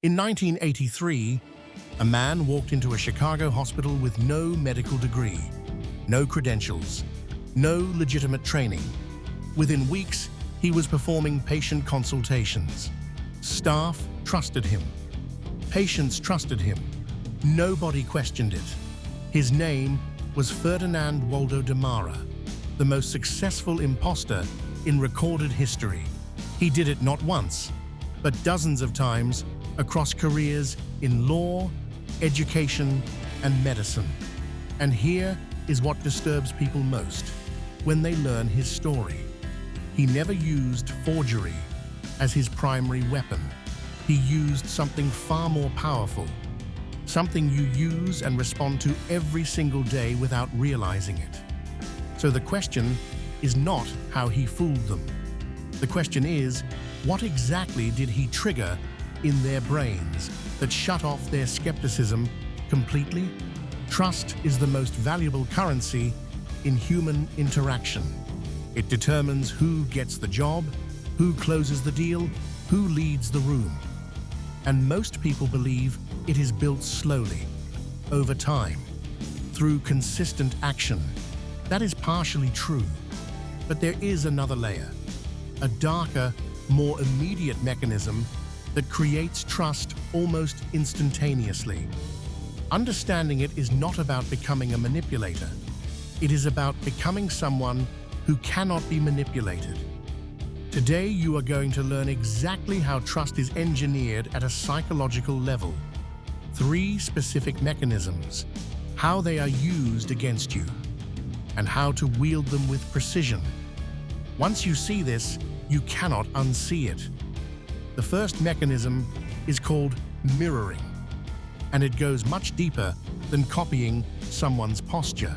In 1983, a man walked into a Chicago hospital with no medical degree, no credentials, no legitimate training. Within weeks, he was performing patient consultations. Staff trusted him. Patients trusted him. Nobody questioned it. His name was Ferdinand Waldo Demara, the most successful imposter in recorded history. He did it not once, but dozens of times across careers in law, education, and medicine. And here is what disturbs people most when they learn his story. He never used forgery as his primary weapon. He used something far more powerful, something you use and respond to every single day without realizing it. So the question is not how he fooled them. The question is, what exactly did he trigger in their brains that shut off their skepticism completely? Trust is the most valuable currency in human interaction. It determines who gets the job, who closes the deal, who leads the room. And most people believe it is built slowly, over time, through consistent action. That is partially true, but there is another layer, a darker, more immediate mechanism that creates trust almost instantaneously. Understanding it is not about becoming a manipulator. It is about becoming someone who cannot be manipulated. Today, you are going to learn exactly how trust is engineered at a psychological level. 3 specific mechanisms, how they are used against you, and how to wield them with precision. Once you see this, you cannot unsee it. The first mechanism is called mirroring, and it goes much deeper than copying someone's posture.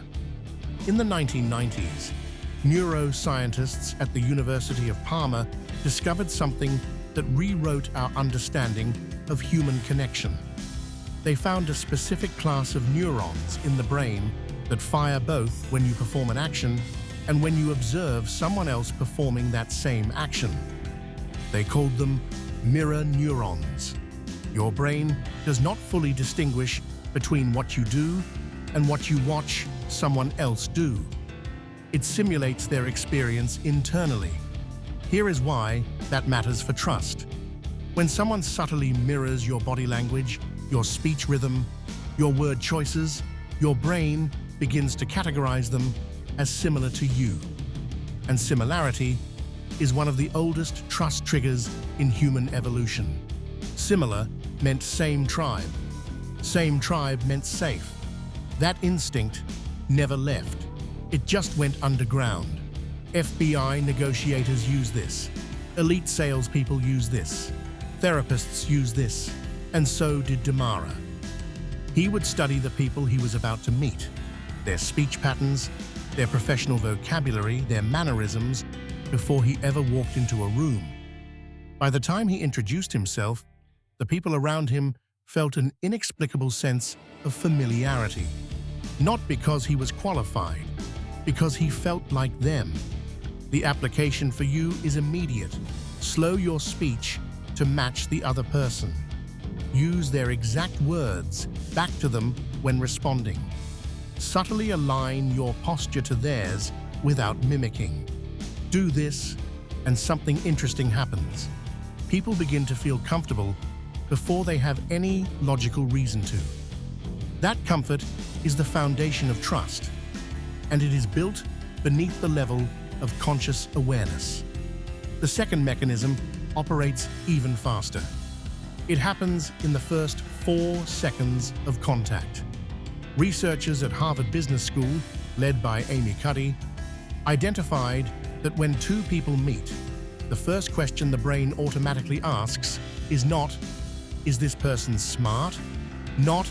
In the 1990s, neuroscientists at the University of Parma discovered something that rewrote our understanding of human connection. They found a specific class of neurons in the brain that fire both when you perform an action and when you observe someone else performing that same action. They called them mirror neurons. Your brain does not fully distinguish between what you do and what you watch someone else do. It simulates their experience internally. Here is why that matters for trust. When someone subtly mirrors your body language, your speech rhythm, your word choices, your brain begins to categorize them as similar to you. And similarity is one of the oldest trust triggers in human evolution. Similar meant same tribe. Same tribe meant safe. That instinct never left. It just went underground. FBI negotiators use this. Elite salespeople use this. Therapists use this. And so did Demara. He would study the people he was about to meet, their speech patterns, their professional vocabulary, their mannerisms, before he ever walked into a room. By the time he introduced himself, the people around him felt an inexplicable sense of familiarity. Not because he was qualified, because he felt like them. The application for you is immediate. Slow your speech to match the other person. Use their exact words back to them when responding. Subtly align your posture to theirs without mimicking. Do this, and something interesting happens. People begin to feel comfortable before they have any logical reason to. That comfort is the foundation of trust, and it is built beneath the level of conscious awareness. The second mechanism operates even faster. It happens in the first 4 seconds of contact. Researchers at Harvard Business School, led by Amy Cuddy, identified that when 2 people meet, the first question the brain automatically asks is not, is this person smart? Not,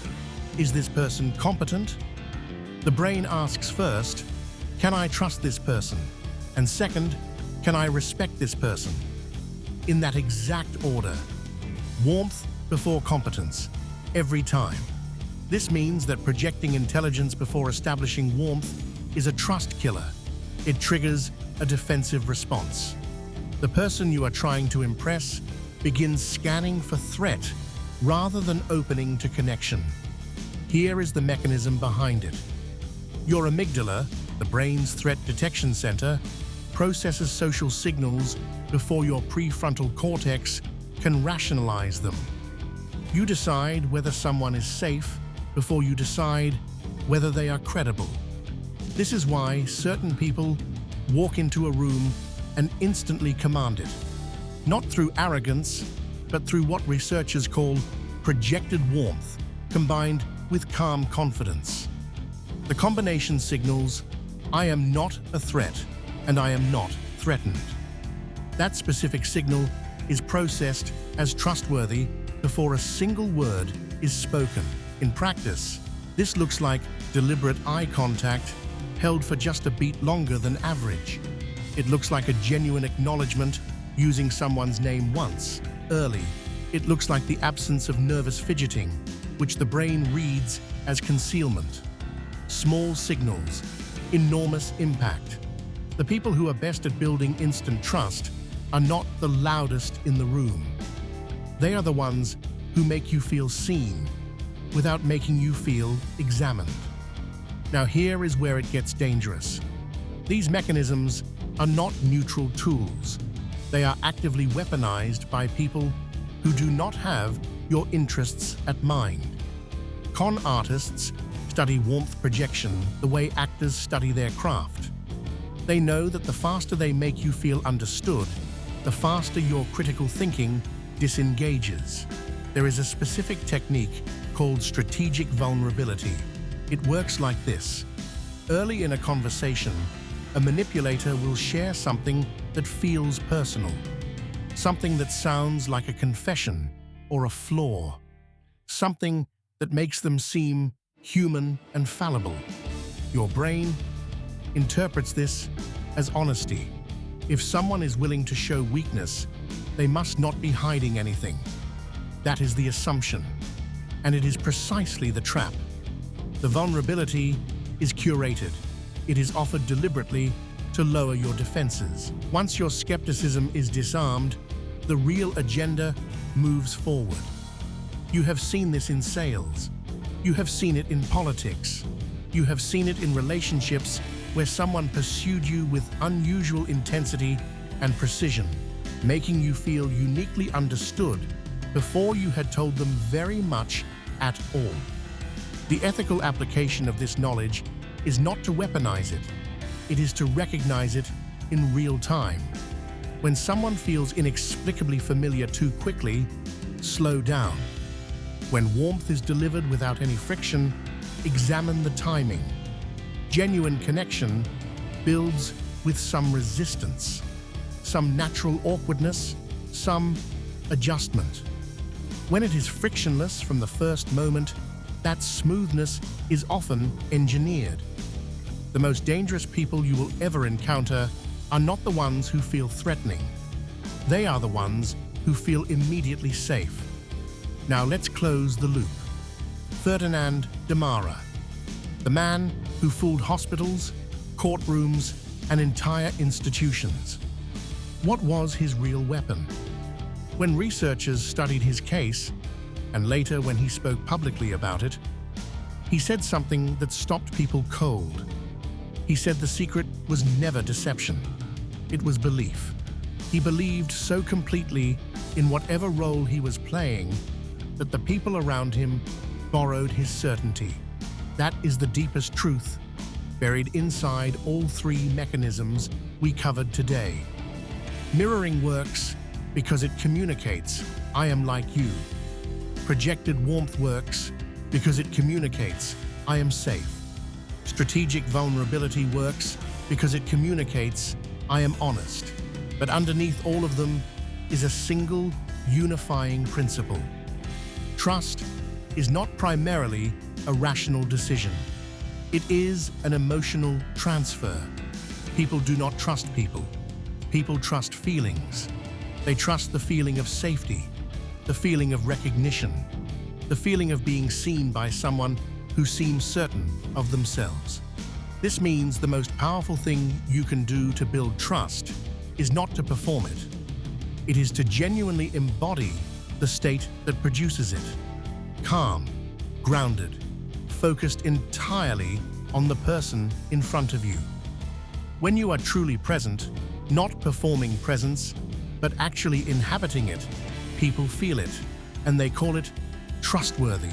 is this person competent? The brain asks first, can I trust this person? And second, can I respect this person? In that exact order. Warmth before competence, every time. This means that projecting intelligence before establishing warmth is a trust killer. It triggers a defensive response. The person you are trying to impress begins scanning for threat rather than opening to connection. Here is the mechanism behind it. Your amygdala, the brain's threat detection center, processes social signals before your prefrontal cortex can rationalize them. You decide whether someone is safe before you decide whether they are credible. This is why certain people walk into a room and instantly command it, not through arrogance, but through what researchers call projected warmth combined with calm confidence. The combination signals, "I am not a threat," and "I am not threatened." That specific signal is processed as trustworthy before a single word is spoken. In practice, this looks like deliberate eye contact held for just a beat longer than average. It looks like a genuine acknowledgement using someone's name once, early. It looks like the absence of nervous fidgeting, which the brain reads as concealment. Small signals, enormous impact. The people who are best at building instant trust are not the loudest in the room. They are the ones who make you feel seen without making you feel examined. Now here is where it gets dangerous. These mechanisms are not neutral tools. They are actively weaponized by people who do not have your interests at mind. Con artists study warmth projection the way actors study their craft. They know that the faster they make you feel understood, the faster your critical thinking disengages. There is a specific technique called strategic vulnerability. It works like this. Early in a conversation, a manipulator will share something that feels personal, something that sounds like a confession or a flaw, something that makes them seem human and fallible. Your brain interprets this as honesty. If someone is willing to show weakness, they must not be hiding anything. That is the assumption, and it is precisely the trap. The vulnerability is curated. It is offered deliberately to lower your defenses. Once your skepticism is disarmed, the real agenda moves forward. You have seen this in sales. You have seen it in politics. You have seen it in relationships where someone pursued you with unusual intensity and precision, making you feel uniquely understood before you had told them very much at all. The ethical application of this knowledge is not to weaponize it. It is to recognize it in real time. When someone feels inexplicably familiar too quickly, slow down. When warmth is delivered without any friction, examine the timing. Genuine connection builds with some resistance, some natural awkwardness, some adjustment. When it is frictionless from the first moment, that smoothness is often engineered. The most dangerous people you will ever encounter are not the ones who feel threatening. They are the ones who feel immediately safe. Now let's close the loop. Ferdinand de Mara, the man who fooled hospitals, courtrooms, and entire institutions. What was his real weapon? When researchers studied his case, and later when he spoke publicly about it, he said something that stopped people cold. He said the secret was never deception. It was belief. He believed so completely in whatever role he was playing that the people around him borrowed his certainty. That is the deepest truth buried inside all three mechanisms we covered today. Mirroring works because it communicates, "I am like you." Projected warmth works because it communicates, "I am safe." Strategic vulnerability works because it communicates, "I am honest." But underneath all of them is a single unifying principle. Trust is not primarily a rational decision. It is an emotional transfer. People do not trust people. People trust feelings. They trust the feeling of safety, the feeling of recognition, the feeling of being seen by someone who seems certain of themselves. This means the most powerful thing you can do to build trust is not to perform it. It is to genuinely embody the state that produces it. Calm, grounded, focused entirely on the person in front of you. When you are truly present, not performing presence, but actually inhabiting it, people feel it, and they call it trustworthy.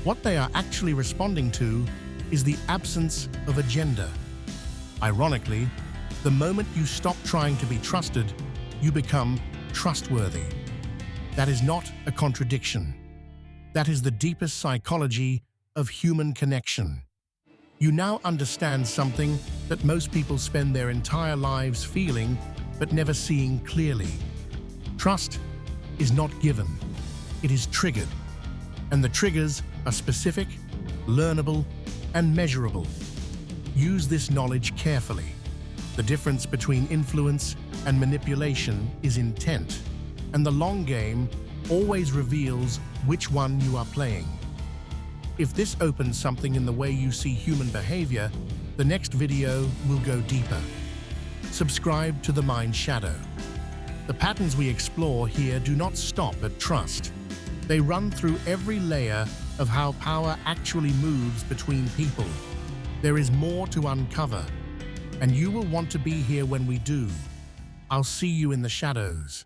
What they are actually responding to is the absence of agenda. Ironically, the moment you stop trying to be trusted, you become trustworthy. That is not a contradiction. That is the deepest psychology of human connection. You now understand something that most people spend their entire lives feeling but never seeing clearly. Trust is not given, it is triggered. And the triggers are specific, learnable, and measurable. Use this knowledge carefully. The difference between influence and manipulation is intent, and the long game always reveals which one you are playing. If this opens something in the way you see human behavior, the next video will go deeper. Subscribe to TheMindShadow. The patterns we explore here do not stop at trust. They run through every layer of how power actually moves between people. There is more to uncover, and you will want to be here when we do. I'll see you in the shadows.